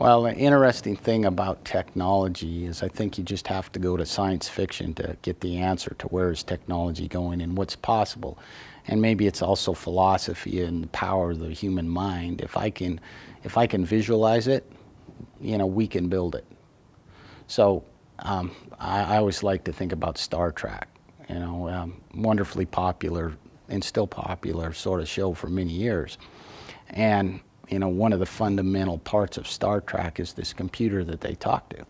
Well, the interesting thing about technology is I think you just have to go to science fiction to get the answer to where is technology going and what's possible. And maybe it's also philosophy and the power of the human mind. If I can visualize it, we can build it. So I always like to think about Star Trek, wonderfully popular and still popular sort of show for many years. And one of the fundamental parts of Star Trek is this computer that they talk to.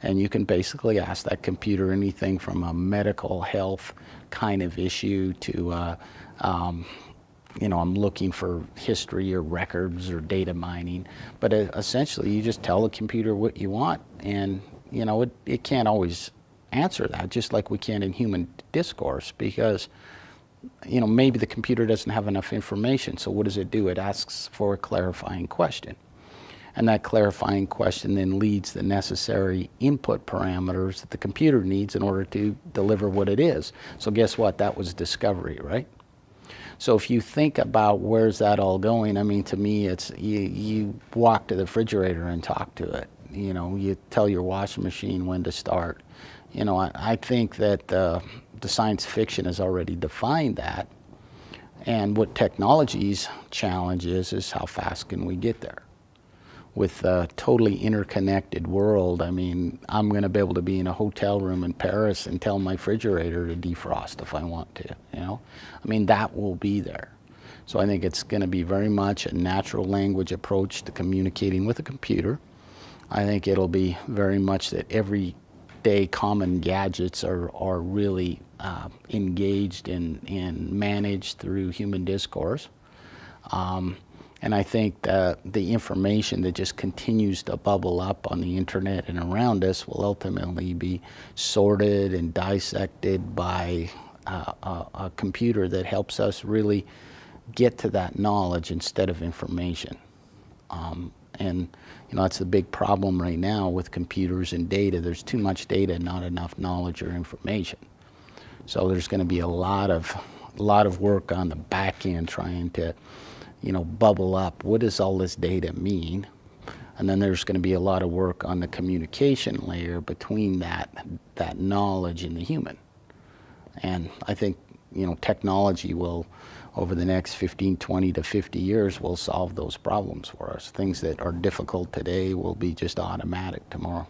And you can basically ask that computer anything from a medical health kind of issue to, I'm looking for history or records or data mining. But essentially, you just tell the computer what you want, and it can't always answer that, just like we can in human discourse, because maybe the computer doesn't have enough information. So what does it do? It asks for a clarifying question. And that clarifying question then leads the necessary input parameters that the computer needs in order to deliver what it is. So guess what? That was discovery, right? So if you think about where's that all going, I mean, to me, it's you walk to the refrigerator and talk to it. You tell your washing machine when to start. I think that the science fiction has already defined that. And what technology's challenge is how fast can we get there? With a totally interconnected world, I mean, I'm going to be able to be in a hotel room in Paris and tell my refrigerator to defrost if I want to, I mean, that will be there. So I think it's going to be very much a natural language approach to communicating with a computer. I think it'll be very much that everyday common gadgets are really engaged and managed through human discourse. And I think that the information that just continues to bubble up on the internet and around us will ultimately be sorted and dissected by a computer that helps us really get to that knowledge instead of information. And that's the big problem right now with computers and data. There's too much data, not enough knowledge or information. So there's going to be a lot of work on the back end trying to bubble up what does all this data mean, and then there's going to be a lot of work on the communication layer between that knowledge and the human. And I think technology will, over the next 15, 20 to 50 years, will solve those problems for us. Things that are difficult today will be just automatic tomorrow.